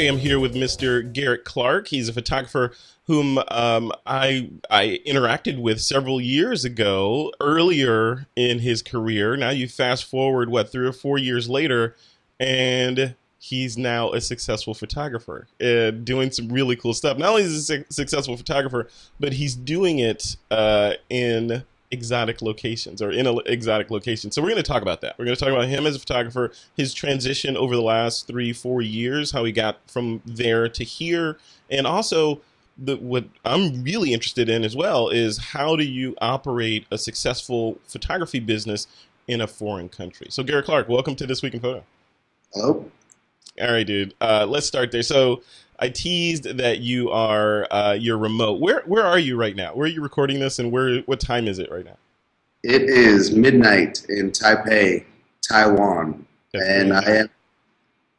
Today I'm here with Mr. Garret Clarke. He's a photographer whom I interacted with several years ago, earlier in his career. Now you fast forward, 3 or 4 years later, and he's now a successful photographer, doing some really cool stuff. Not only is he a successful photographer, but he's doing it in exotic locations, or in an exotic location. So we're going to talk about that. We're going to talk about him as a photographer, his transition over the last 3-4 years, how he got from there to here, and also what I'm really interested in as well is how do you operate a successful photography business in a foreign country. So Garret Clarke, welcome to This Week in Photo. Hello. All right, dude. Let's start there. So I teased that you're remote. Where are you right now? Where are you recording this, and what time is it right now? It is midnight in Taipei, Taiwan, and I am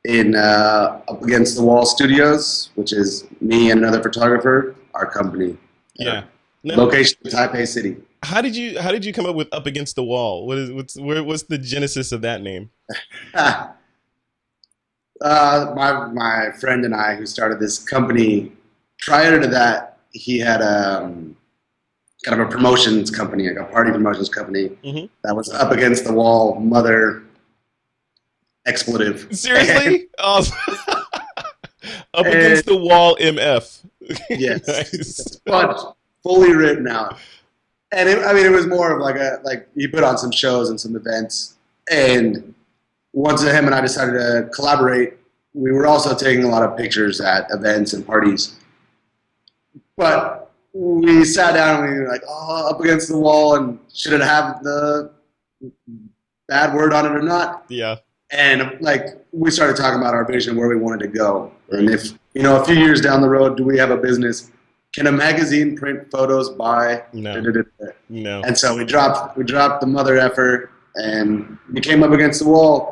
in Up Against the Wall Studios, which is me and another photographer, our company. Yeah. Location Taipei City. How did you come up with Up Against the Wall? What's the genesis of that name? My friend and I, who started this company, prior to that, he had kind of a promotions company, like a party promotions company, that was up against the wall, mother expletive. Seriously? Awesome. Up Against the Wall, MF. Yes, Nice. but fully written out. And it was more of like he put on some shows and some events, and once him and I decided to collaborate, we were also taking a lot of pictures at events and parties. But we sat down and we were like, oh, Up Against the Wall, and should it have the bad word on it or not? Yeah. And we started talking about our vision, where we wanted to go. Right. And if, a few years down the road, do we have a business? Can a magazine print photos by? No. No. And so we dropped the mother effort and became Up Against the Wall.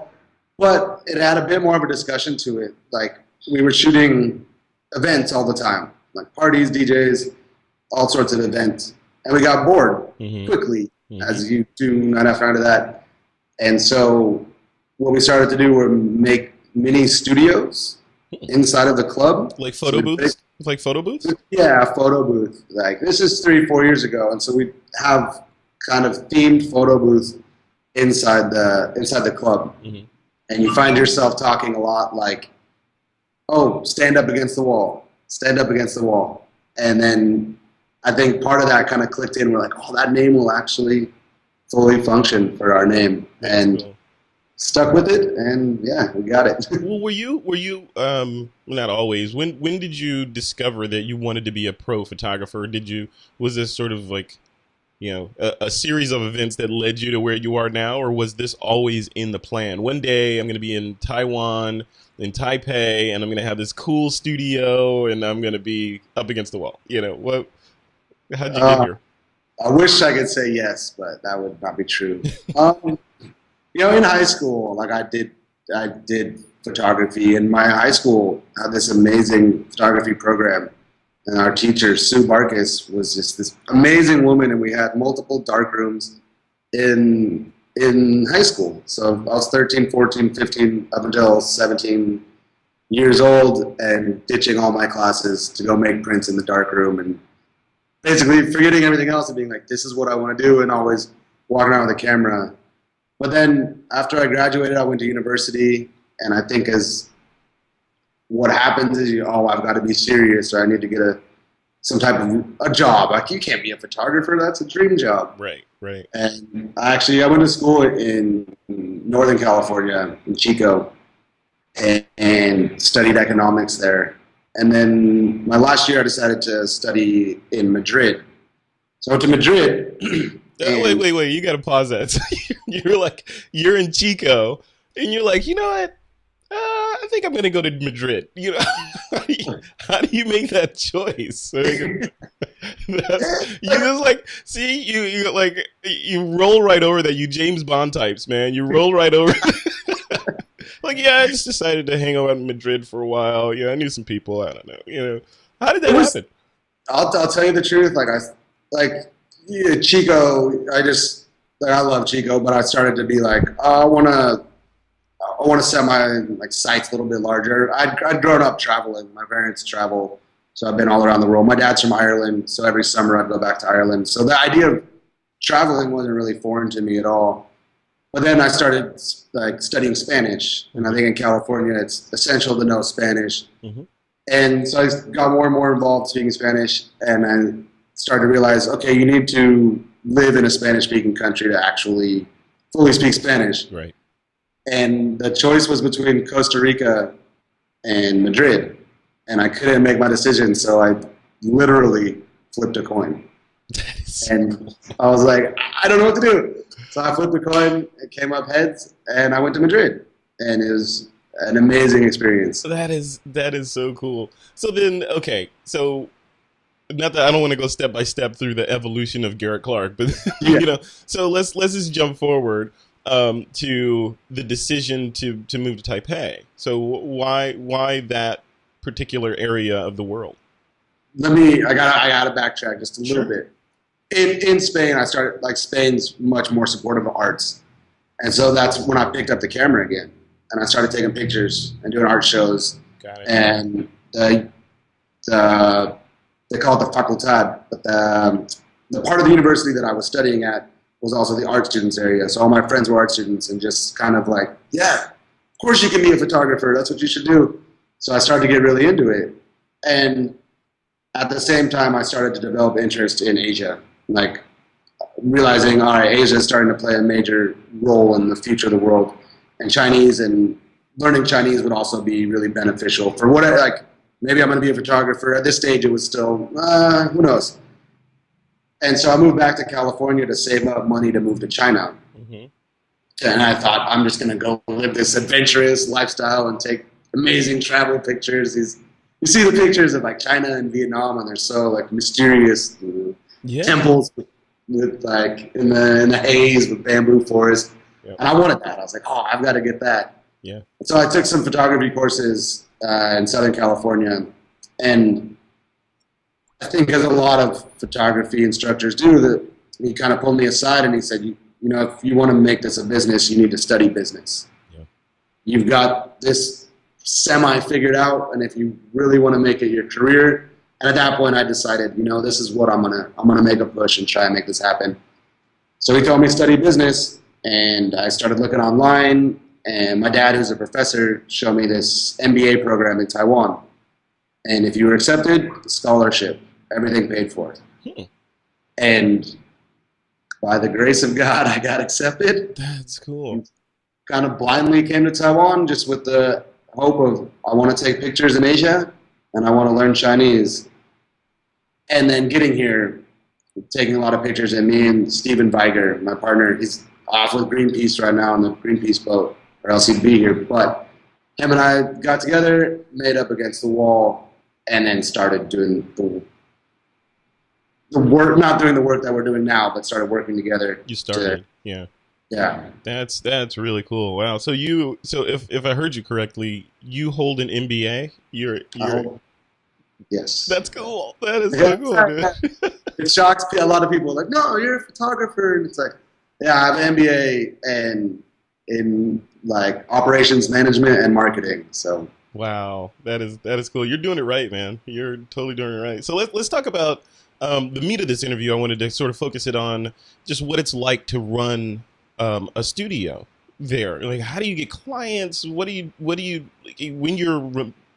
But it had a bit more of a discussion to it. Like, we were shooting events all the time, like parties, DJs, all sorts of events. And we got bored quickly, as you do night after night of that. And so what we started to do were make mini studios inside of the club. Like photo booths? Like photo booths? Yeah, a photo booth. Like, this is 3-4 years ago. And so we have kind of themed photo booths inside the club. And you find yourself talking a lot like, oh, stand up against the wall, stand up against the wall. And then I think part of that kind of clicked in. We're like, oh, that name will actually fully function for our name. And stuck with it, and yeah, we got it. Well, were you not always, when did you discover that you wanted to be a pro photographer? Was this sort of like, a series of events that led you to where you are now, or was this always in the plan? One day I'm going to be in Taiwan, in Taipei, and I'm going to have this cool studio, and I'm going to be up against the wall. How'd you get here? I wish I could say yes, but that would not be true. In high school, I did photography, and my high school had this amazing photography program. And our teacher, Sue Barkis, was just this amazing woman, and we had multiple dark rooms in high school. So I was 13, 14, 15, up until 17 years old, and ditching all my classes to go make prints in the dark room, and basically forgetting everything else and being like, this is what I want to do, and always walking around with a camera. But then after I graduated, I went to university, and I think what happens is I've got to be serious, or I need to get some type of a job. Like, you can't be a photographer. That's a dream job. Right. And I went to school in Northern California, in Chico, and studied economics there. And then my last year, I decided to study in Madrid. So I went to Madrid. Wait, you got to pause that. You're in Chico, and you're like, you know what? I think I'm going to go to Madrid. How do you make that choice? You roll right over that. You James Bond types, man. You roll right over. I just decided to hang out in Madrid for a while. I knew some people. I don't know. How did that happen? I'll tell you the truth. Chico. I love Chico, but I started to be like, I want I want to set my like sights a little bit larger. I'd grown up traveling. My parents travel, so I've been all around the world. My dad's from Ireland, so every summer I'd go back to Ireland. So the idea of traveling wasn't really foreign to me at all. But then I started like studying Spanish, and I think in California it's essential to know Spanish. Mm-hmm. And so I got more and more involved speaking Spanish, and I started to realize, okay, you need to live in a Spanish-speaking country to actually fully speak Spanish. Right. And the choice was between Costa Rica and Madrid, and I couldn't make my decision, so I literally flipped a coin. And I was like, I don't know what to do. So I flipped a coin, it came up heads, and I went to Madrid, and it was an amazing experience. That is so cool. So then, okay, so not that I don't want to go step by step through the evolution of Garret Clarke, but Yeah. you know, so let's just jump forward to the decision to move to Taipei. So why that particular area of the world? I gotta backtrack just a little Sure. bit. In Spain, I started, like, Spain's much more supportive of arts. And so that's when I picked up the camera again. And I started taking pictures and doing art shows. Got it. And they call it the facultad, but the part of the university that I was studying at was also the art students area. So all my friends were art students, and just kind of like, yeah, of course you can be a photographer. That's what you should do. So I started to get really into it. And at the same time, I started to develop interest in Asia, like realizing, all right, Asia is starting to play a major role in the future of the world, and Chinese, and learning Chinese would also be really beneficial for what, like, maybe I'm going to be a photographer. At this stage, it was still, who knows? And so I moved back to California to save up money to move to China. Mm-hmm. And I thought, I'm just going to go live this adventurous lifestyle and take amazing travel pictures. You see the pictures of like China and Vietnam, and they're so like mysterious. Yeah. Temples with like in the haze with bamboo forest. Yep. And I wanted that. I was like, oh, I've got to get that. Yeah. So I took some photography courses in Southern California, and I think as a lot of photography instructors do, that he kind of pulled me aside and he said, you know, if you want to make this a business, you need to study business. Yeah. You've got this semi figured out, and if you really want to make it your career. And at that point I decided, you know, this is what I'm gonna make a push and try and make this happen. So he told me to study business, and I started looking online, and my dad, who's a professor, showed me this MBA program in Taiwan. And if you were accepted, scholarship, everything paid for. And by the grace of God, I got accepted. That's cool. Kind of blindly came to Taiwan just with the hope of, I want to take pictures in Asia and I want to learn Chinese. And then getting here, taking a lot of pictures, and me and Steven Viger, my partner, he's off with Greenpeace right now on the Greenpeace boat, or else he'd be here. But him and I got together, made up against the wall, and then started doing the work, not doing the work that we're doing now, but started working together. You started, yeah. Yeah. That's really cool. Wow. So if I heard you correctly, you hold an MBA. You're yes. That's cool. That is so cool, dude. It shocks a lot of people. Like, no, you're a photographer, and it's like, yeah, I have an MBA in like operations management and marketing. So. Wow, that is cool. You're doing it right, man. You're totally doing it right. So let's talk about the meat of this interview. I wanted to sort of focus it on just what it's like to run a studio there. Like, how do you get clients? What do you when you're,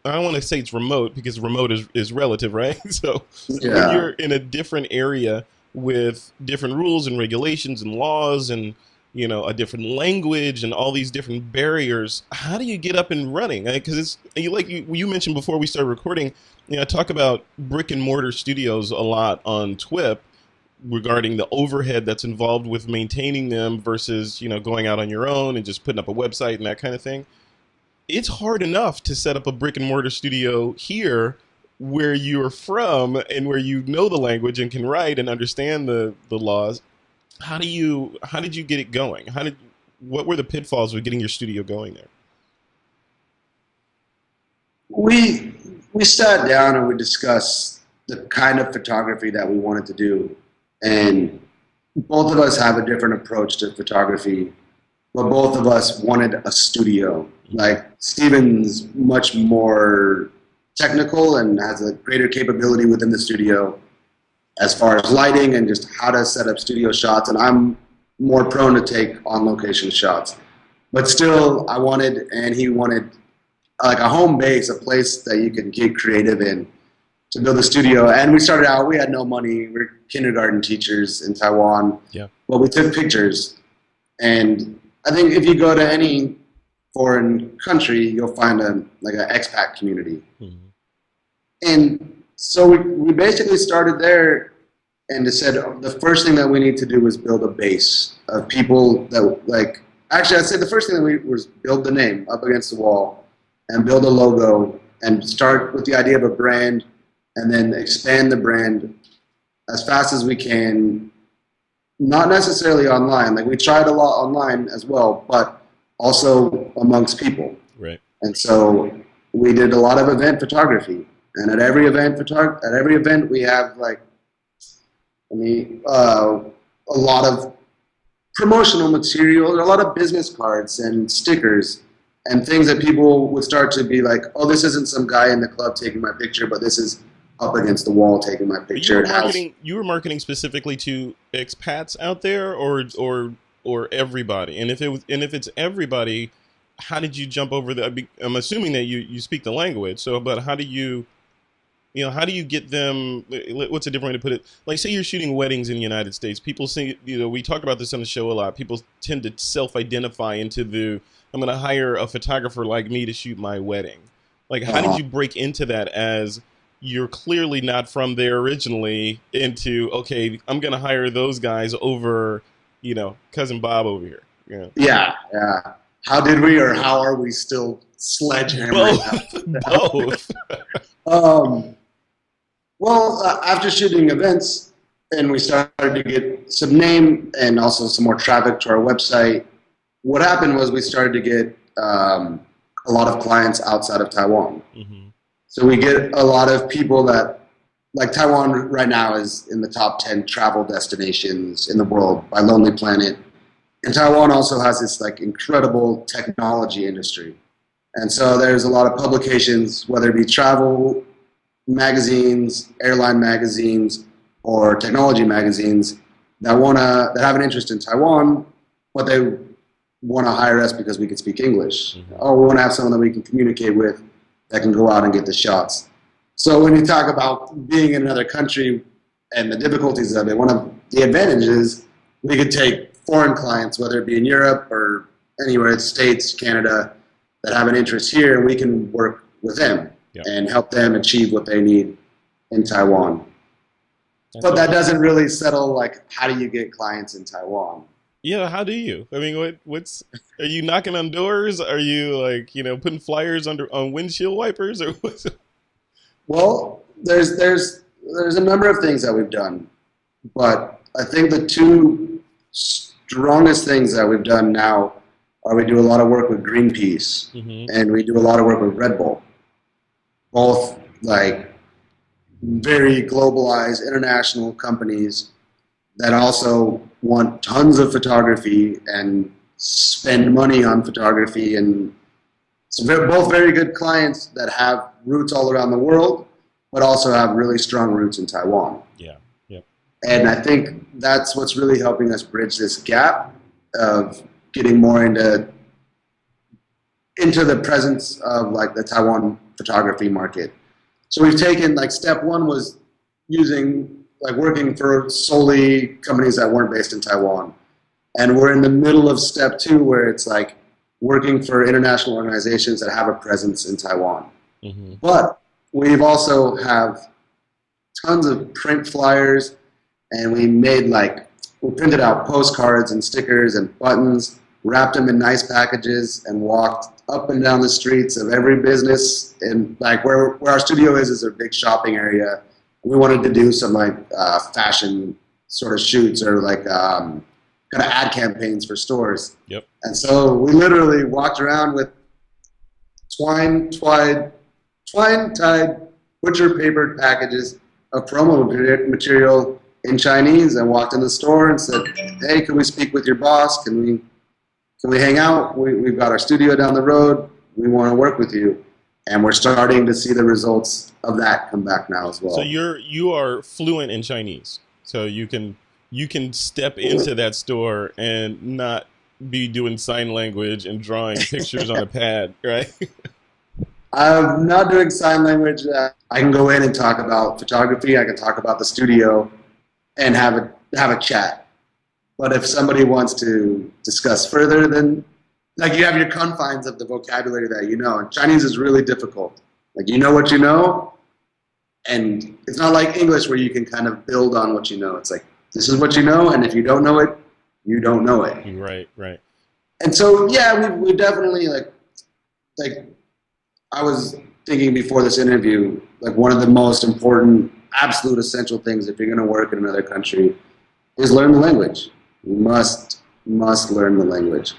I don't want to say it's remote, because remote is relative, right? So yeah. when you're in a different area with different rules and regulations and laws and, you know, a different language and all these different barriers, how do you get up and running? Because it's like you mentioned before we started recording, you know, I talk about brick and mortar studios a lot on TWIP regarding the overhead that's involved with maintaining them versus, you know, going out on your own and just putting up a website and that kind of thing. It's hard enough to set up a brick and mortar studio here where you're from and where you know the language and can write and understand the laws. How did you get it going? What were the pitfalls with getting your studio going there? We sat down and we discussed the kind of photography that we wanted to do, and both of us have a different approach to photography. but both of us wanted a studio. Like Steven's much more technical and has a greater capability within the studio as far as lighting and just how to set up studio shots, and I'm more prone to take on-location shots. But still, I wanted, and he wanted, like a home base, a place that you could get creative in to build a studio. And we started out, we had no money. We were kindergarten teachers in Taiwan. Yeah. But we took pictures. And I think if you go to any foreign country, you'll find an expat community. Mm-hmm. And so we basically started there and said the first thing that we need to do was build a base of people that actually I'd say the first thing that we was build the name up against the wall and build a logo and start with the idea of a brand and then expand the brand as fast as we can, not necessarily online. Like we tried a lot online as well, but also amongst people. Right. And so we did a lot of event photography. And at every event we have a lot of promotional material, a lot of business cards and stickers and things that people would start to be like, oh, this isn't some guy in the club taking my picture, but this is up against the wall taking my picture. You were marketing specifically to expats out there, or everybody? And if it's everybody, how did you jump over the? I'm assuming that you speak the language. So, but how do you get them? What's a different way to put it? Like, say you're shooting weddings in the United States. People say, we talk about this on the show a lot. People tend to self-identify into I'm going to hire a photographer like me to shoot my wedding. Like, how did you break into that as you're clearly not from there originally into, okay, I'm going to hire those guys over, cousin Bob over here? Yeah. How did we, or how are we still sledgehammering? Both. Well, after shooting events, and we started to get some name and also some more traffic to our website, what happened was we started to get a lot of clients outside of Taiwan. Mm-hmm. So we get a lot of people that, like Taiwan right now is in the top 10 travel destinations in the world by Lonely Planet. And Taiwan also has this incredible technology industry. And so there's a lot of publications, whether it be travel magazines, airline magazines, or technology magazines that have an interest in Taiwan, but they want to hire us because we can speak English. Mm-hmm. Or we want to have someone that we can communicate with that can go out and get the shots. So when you talk about being in another country and the difficulties of it, one of the advantages, we could take foreign clients, whether it be in Europe or anywhere in the States, Canada, that have an interest here, and we can work with them and help them achieve what they need in Taiwan. But that doesn't really settle, how do you get clients in Taiwan? Yeah, how do you? I mean, are you knocking on doors? Are you putting flyers on windshield wipers, or what's it? Well, there's a number of things that we've done, but I think the two strongest things that we've done now are we do a lot of work with Greenpeace, mm-hmm. and we do a lot of work with Red Bull, both very globalized international companies that also want tons of photography and spend money on photography. And so they're both very good clients that have roots all around the world, but also have really strong roots in Taiwan. Yeah. Yep. And I think that's what's really helping us bridge this gap of getting more into the presence of the Taiwan photography market. So we've taken step one was working for solely companies that weren't based in Taiwan. And we're in the middle of step two where it's working for international organizations that have a presence in Taiwan. Mm-hmm. But we've also have tons of print flyers, and we made we printed out postcards and stickers and buttons, wrapped them in nice packages, and walked up and down the streets of every business. And where our studio is a big shopping area. We wanted to do some fashion sort of shoots or kind of ad campaigns for stores. Yep. And so we literally walked around with twine-tied butcher papered packages of promo material in Chinese, and walked in the store and said, "Hey, can we speak with your boss? Can can we hang out? We've got our studio down the road. We want to work with you. And we're starting to see the results of that come back now as So well. you are fluent in Chinese, so you can step into that store and not be doing sign language and drawing pictures on a pad, right? I'm not doing sign language. I can go in and talk about photography. I can talk about the studio and have a chat. But if somebody wants to discuss further, then like you have your confines of the vocabulary that you know. And Chinese is really difficult. Like you know what you know, and it's not like English where you can kind of build on what you know. It's like this is what you know, and if you don't know it, you don't know it. Right, right. And so yeah, we definitely like I was thinking before this interview, like one of the most important, absolute essential things if you're going to work in another country is learn the language. You must learn the language.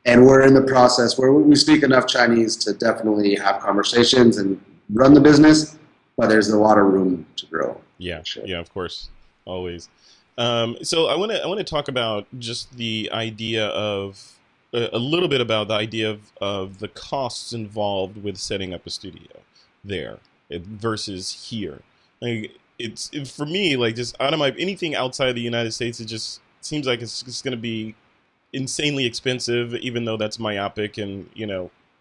And we're in the process where we speak enough Chinese to definitely have conversations and run the business, but there's a lot of room to grow. Yeah, Sure. yeah, of course, always. So I want to talk about just the idea of a little bit about the idea of the costs involved with setting up a studio there versus here. Like for me, like just out of my anything outside of the United States, it just seems like it's going to be insanely expensive, even though that's myopic and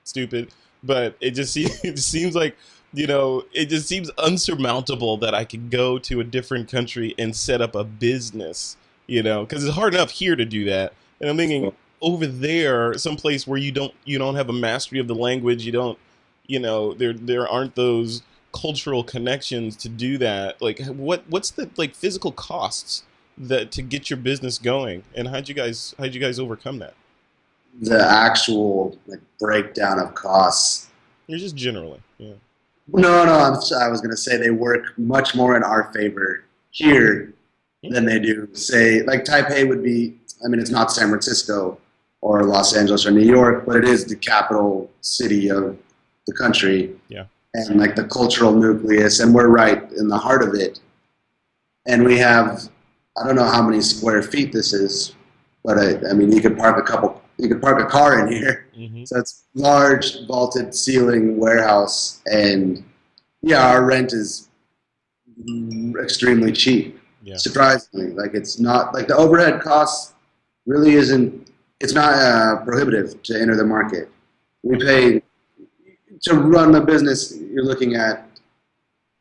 stupid. But it seems like it just seems unsurmountable that I could go to a different country and set up a business, because it's hard enough here to do that. And I'm thinking over there, someplace where you don't have a mastery of the language, you don't, there aren't those cultural connections to do that. Like what's the like physical costs that to get your business going, and how'd you guys overcome that? The actual like breakdown of costs. You're just generally, yeah. No, I was going to say they work much more in our favor here than they do, say, like Taipei would be, I mean, it's not San Francisco or Los Angeles or New York, but it is the capital city of the country. Yeah. And like the cultural nucleus, and we're right in the heart of it. And we have, I don't know how many square feet this is, but I mean, you could park a car in here. Mm-hmm. So it's large vaulted ceiling warehouse, and yeah, our rent is extremely cheap. Yeah. Surprisingly, like it's not like the overhead costs really isn't. It's not prohibitive to enter the market. We pay to run the business. You're looking at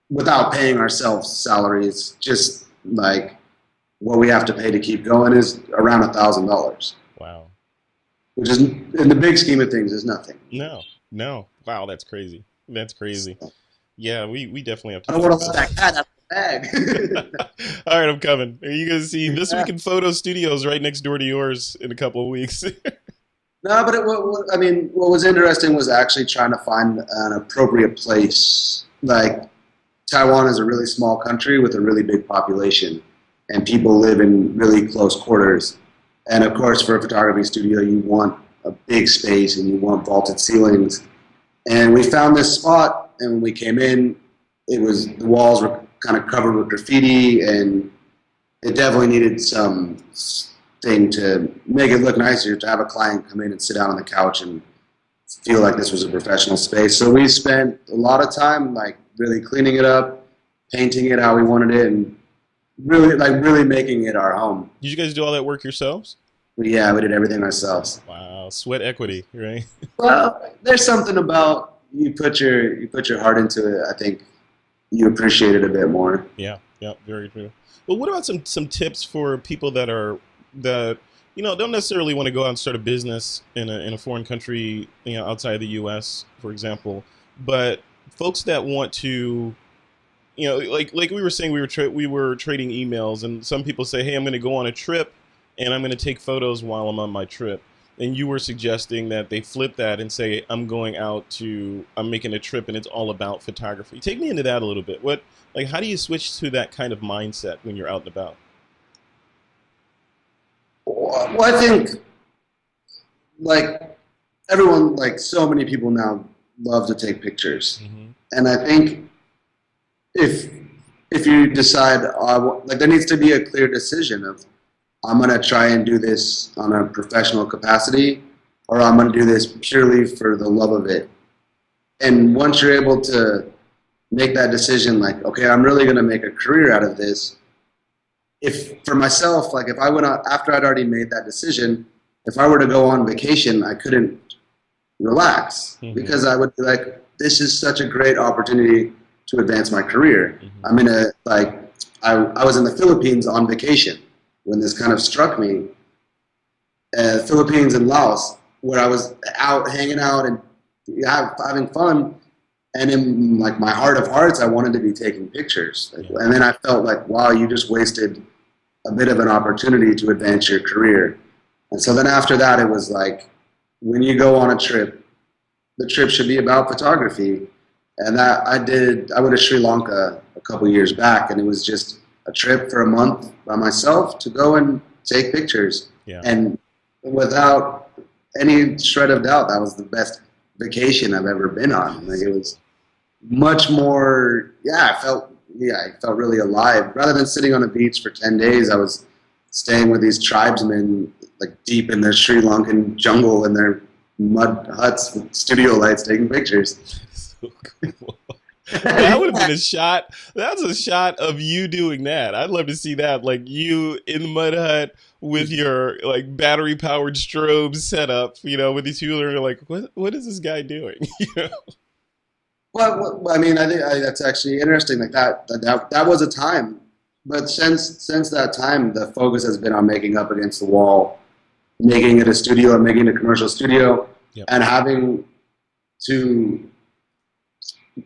without paying ourselves salaries, just like what we have to pay to keep going is around $1,000. Wow. Which is, in the big scheme of things, is nothing. No. Wow, that's crazy. That's crazy. Yeah, we definitely have to. I don't want to let that cat out of the bag. All right, I'm coming. Are you going to see This Week in Photo Studios right next door to yours in a couple of weeks? No, but what was interesting was actually trying to find an appropriate place. Like, Taiwan is a really small country with a really big population, and people live in really close quarters. And of course, for a photography studio, you want a big space and you want vaulted ceilings. And we found this spot, and when we came in, the walls were kind of covered with graffiti, and it definitely needed some thing to make it look nicer, to have a client come in and sit down on the couch and feel like this was a professional space. So we spent a lot of time like really cleaning it up, painting it how we wanted it, and really making it our home. Did you guys do all that work yourselves? Yeah, we did everything ourselves. Wow, sweat equity, right? Well, there's something about you put your heart into it. I think you appreciate it a bit more. Yeah, very true. Well, what about some tips for people that don't necessarily want to go out and start a business in a foreign country, outside the U.S., for example, but folks that want to, like we were saying, we were trading emails, and some people say, hey, I'm going to go on a trip, and I'm going to take photos while I'm on my trip. And you were suggesting that they flip that and say, I'm making a trip, and it's all about photography. Take me into that a little bit. How do you switch to that kind of mindset when you're out and about? Well, I think, like, everyone, like, so many people now love to take pictures. Mm-hmm. And I think if you decide, there needs to be a clear decision of, I'm going to try and do this on a professional capacity, or I'm going to do this purely for the love of it. And once you're able to make that decision, like, okay, I'm really going to make a career out of this. If for myself, like if I went out after I'd already made that decision, if I were to go on vacation, I couldn't relax because I would be like, this is such a great opportunity to advance my career. I'm in a, like, I was in the Philippines on vacation when this kind of struck me. Philippines and Laos, where I was out hanging out and having fun. And in like my heart of hearts, I wanted to be taking pictures. And then I felt like, wow, you just wasted a bit of an opportunity to advance your career. And so then after that, it was like, when you go on a trip, the trip should be about photography. And that I went to Sri Lanka a couple years back, and it was just a trip for a month by myself to go and take pictures. And without any shred of doubt, that was the best vacation I've ever been on. Like, it was much more, I felt really alive. Rather than sitting on a beach for 10 days, I was staying with these tribesmen, like deep in the Sri Lankan jungle in their mud huts with studio lights taking pictures. So cool. That would have been a shot. That's a shot of you doing that. I'd love to see that, like you in the mud hut with your like battery powered strobe set up, with these people who are like, what is this guy doing? Well, I mean, I think that's actually interesting. Like that was a time, but since that time, the focus has been on making Up Against the Wall, making it a studio, and making it a commercial studio, and having to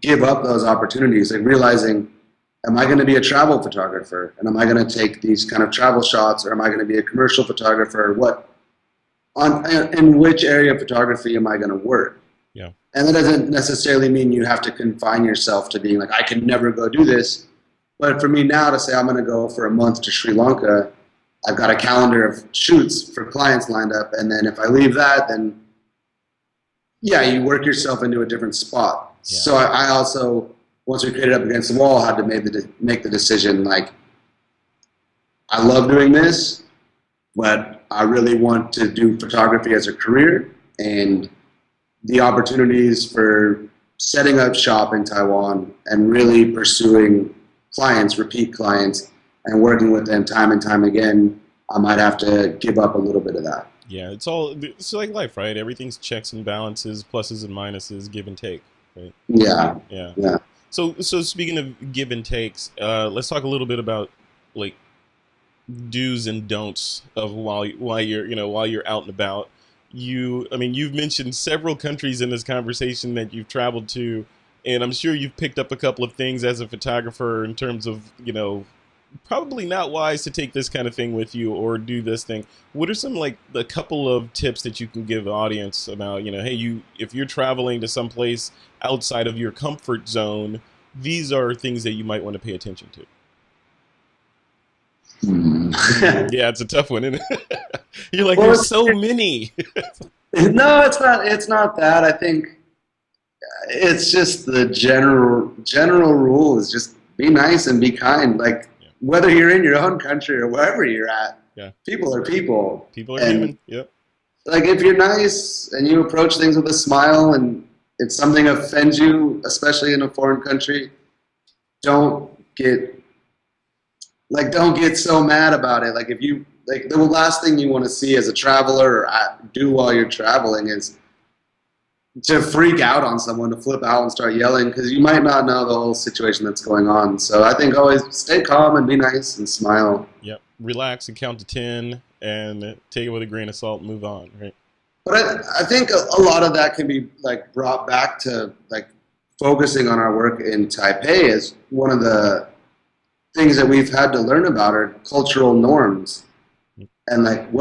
give up those opportunities, like realizing, am I going to be a travel photographer, and am I going to take these kind of travel shots, or am I going to be a commercial photographer? In which area of photography am I going to work? And that doesn't necessarily mean you have to confine yourself to being like, I can never go do this. But for me now to say I'm going to go for a month to Sri Lanka, I've got a calendar of shoots for clients lined up. And then if I leave that, then you work yourself into a different spot. So I also, once we created Up Against the Wall, had to make the decision, like, I love doing this, but I really want to do photography as a career. And the opportunities for setting up shop in Taiwan and really pursuing clients, repeat clients, and working with them time and time again, I might have to give up a little bit of that. Yeah, it's like life, right? Everything's checks and balances, pluses and minuses, give and take, right? Yeah. So speaking of give and takes, let's talk a little bit about like do's and don'ts of while you're out and about. You've mentioned several countries in this conversation that you've traveled to, and I'm sure you've picked up a couple of things as a photographer in terms of, probably not wise to take this kind of thing with you or do this thing. What are some, like, a couple of tips that you can give the audience about, hey, if you're traveling to someplace outside of your comfort zone, these are things that you might want to pay attention to? Yeah, it's a tough one, isn't it? You're like, there's so many. No, it's not that. I think it's just the general rule is just be nice and be kind. Like, whether you're in your own country or wherever you're at, people are people. People are human. Yep. Like, if you're nice and you approach things with a smile, and if something offends you, especially in a foreign country, don't get so mad about it. Like, the last thing you want to see as a traveler or do while you're traveling is to freak out on someone, to flip out and start yelling, because you might not know the whole situation that's going on. So I think always stay calm and be nice and smile. Yep. Relax and count to 10 and take it with a grain of salt and move on, right? But I think a lot of that can be like brought back to like focusing on our work in Taipei. Is one of the things that we've had to learn about are cultural norms. And like,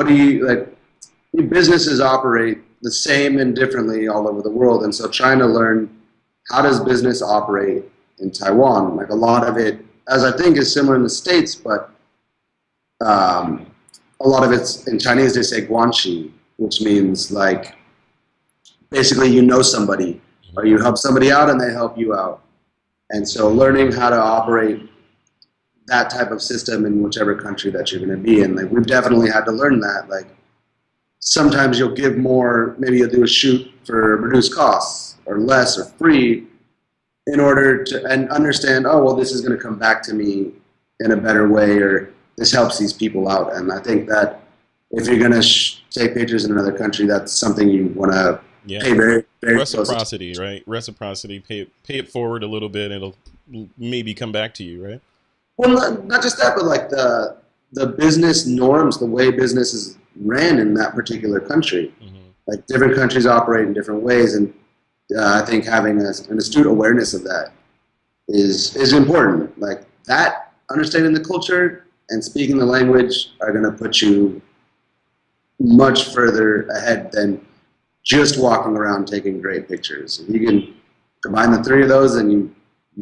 businesses operate the same and differently all over the world. And so trying to learn, how does business operate in Taiwan? Like, a lot of it, as I think, is similar in the States, but a lot of it's in Chinese, they say guanxi, which means like, basically somebody, or you help somebody out and they help you out. And so learning how to operate that type of system in whichever country that you're going to be in, like, we've definitely had to learn that. Like, sometimes you'll give more, maybe you'll do a shoot for reduced costs or less or free in order to and understand, oh, well, this is going to come back to me in a better way, or this helps these people out. And I think that if you're going to take pictures in another country, that's something you want to pay very, very close attention. Reciprocity, right? Reciprocity. Pay it forward a little bit, and it'll maybe come back to you, right? Well, not just that, but like the business norms, the way business is ran in that particular country. Like different countries operate in different ways, and I think having an astute awareness of that is important. Like that, understanding the culture and speaking the language are going to put you much further ahead than just walking around taking great pictures. If you can combine the three of those, then you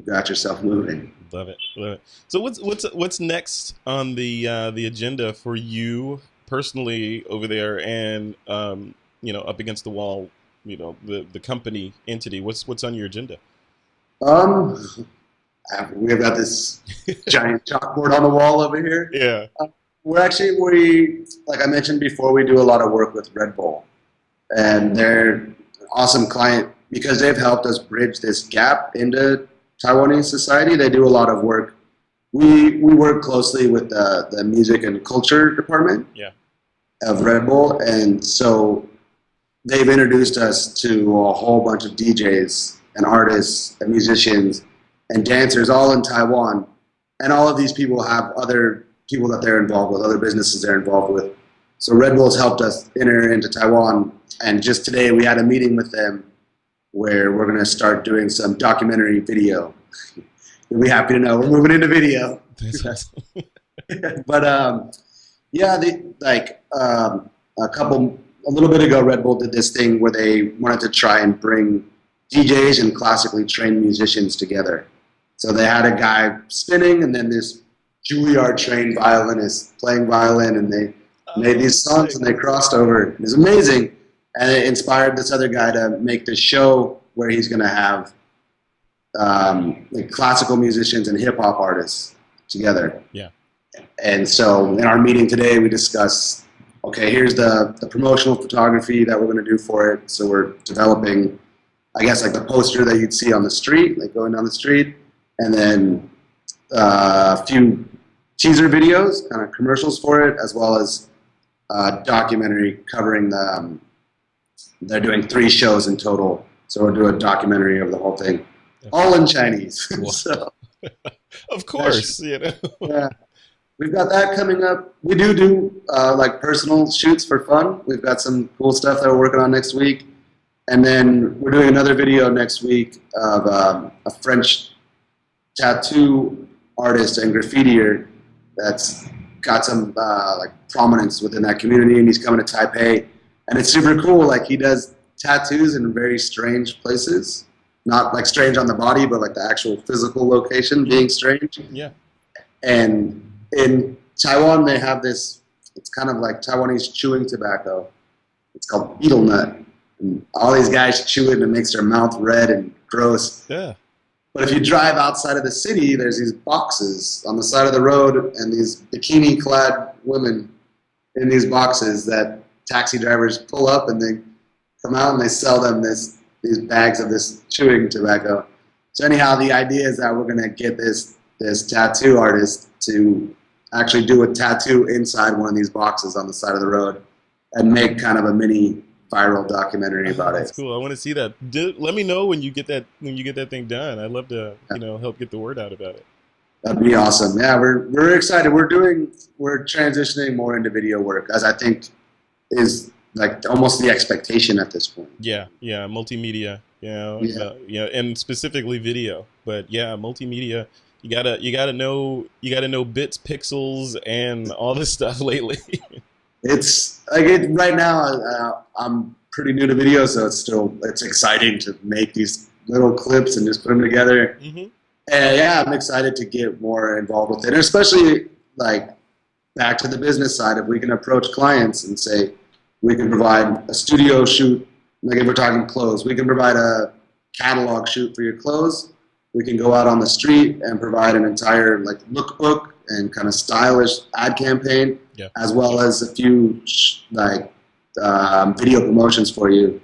got yourself moving. Love it, love it. So what's next on the agenda for you personally over there, and up against the wall, the company entity? What's on your agenda? We've got this giant chalkboard on the wall over here. Yeah. We like I mentioned before, we do a lot of work with Red Bull, and they're an awesome client because they've helped us bridge this gap into Taiwanese society. They do a lot of work. We work closely with the music and culture department of Red Bull, and so they've introduced us to a whole bunch of DJs and artists and musicians and dancers all in Taiwan, and all of these people have other people that they're involved with, other businesses they're involved with. So Red Bull's helped us enter into Taiwan, and just today we had a meeting with them where we're going to start doing some documentary video. You'll be happy to know we're moving into video. But a little bit ago, Red Bull did this thing where they wanted to try and bring DJs and classically trained musicians together. So they had a guy spinning, and then this Juilliard-trained violinist playing violin, and they made these songs, and they crossed over. It was amazing, and it inspired this other guy to make this show where he's going to have like classical musicians and hip-hop artists together. Yeah. And so in our meeting today, we discussed, okay, here's the promotional photography that we're going to do for it. So we're developing, I guess, like the poster that you'd see on the street, like going down the street, and then a few teaser videos, kind of commercials for it, as well as a documentary covering they're doing 3 shows in total. So we'll do a documentary of the whole thing, all in Chinese. So, of course, yeah. We've got that coming up. We do like personal shoots for fun. We've got some cool stuff that we're working on next week. And then we're doing another video next week of a French tattoo artist and graffitier that's got some like prominence within that community, and he's coming to Taipei. And it's super cool. Like, he does tattoos in very strange places. Not like strange on the body, but like the actual physical location being strange. Yeah. And in Taiwan, they have this, it's kind of like Taiwanese chewing tobacco. It's called betel nut. And all these guys chew it, and it makes their mouth red and gross. Yeah. But if you drive outside of the city, there's these boxes on the side of the road, and these bikini-clad women in these boxes that taxi drivers pull up, and they come out and they sell them these bags of this chewing tobacco. So anyhow, the idea is that we're going to get this tattoo artist to actually do a tattoo inside one of these boxes on the side of the road and make kind of a mini viral documentary about it. That's cool. I want to see that. Let me know when you get that thing done. I'd love to help get the word out about it. That'd be awesome. Yeah, we're excited. We're transitioning more into video work, as I think is like almost the expectation at this point. Yeah, multimedia. And specifically video. But yeah, multimedia. You gotta know bits, pixels, and all this stuff lately. It's like right now. I'm pretty new to video, so it's exciting to make these little clips and just put them together. Mm-hmm. And yeah, I'm excited to get more involved with it, and especially like back to the business side. If we can approach clients and say we can provide a studio shoot, like if we're talking clothes, we can provide a catalog shoot for your clothes. We can go out on the street and provide an entire like lookbook and kind of stylish ad campaign, as well as a few like video promotions for you,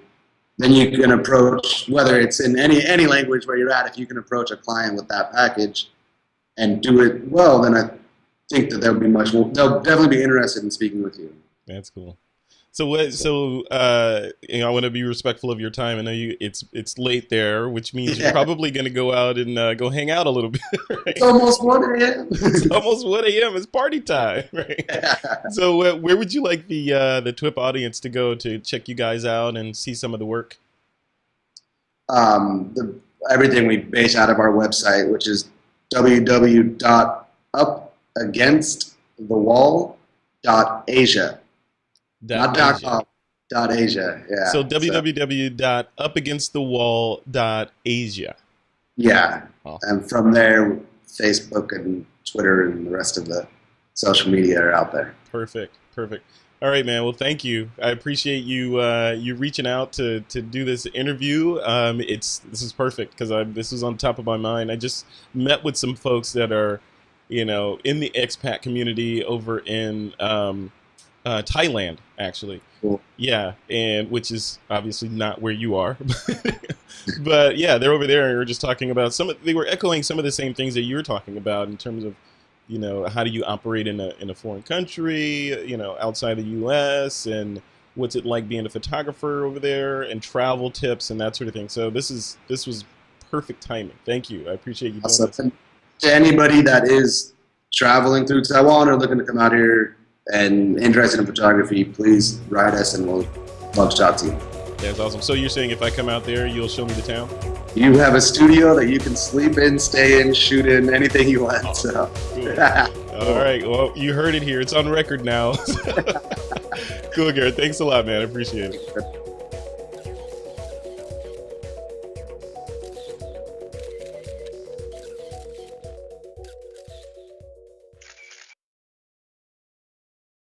then you can approach, whether it's in any language where you're at, if you can approach a client with that package and do it well, then I think that they'll definitely be interested in speaking with you. That's cool. So you know, I want to be respectful of your time. I know it's late there, which means you're probably going to go out and go hang out a little bit. Right? It's almost 1 a.m. It's almost 1 a.m. It's party time, right? So where would you like the TWIP audience to go to check you guys out and see some of the work? Everything we base out of our website, which is www.upagainstthewall.asia. Not .com, .asia. Yeah. So www.upagainstthewall.asia. Yeah. Oh. And from there, Facebook and Twitter and the rest of the social media are out there. Perfect. All right, man. Well, thank you. I appreciate you you reaching out to do this interview. This is perfect because this was on top of my mind. I just met with some folks that are, you know, in the expat community over in Thailand, actually. Cool. Yeah, and which is obviously not where you are, but yeah, they're over there, and we were just talking about they were echoing some of the same things that you're talking about in terms of, you know, how do you operate in a foreign country, you know, outside the U.S., and what's it like being a photographer over there, and travel tips and that sort of thing. So this was perfect timing. Thank you. I appreciate you doing this. And to anybody that is traveling through Taiwan or looking to come out here and interested in photography, please write us and we'll love to talk to you. That's awesome. So you're saying if I come out there, you'll show me the town? You have a studio that you can sleep in, stay in, shoot in, anything you want. So. Cool. All right. Well, you heard it here. It's on record now. Cool, Garret. Thanks a lot, man. I appreciate it.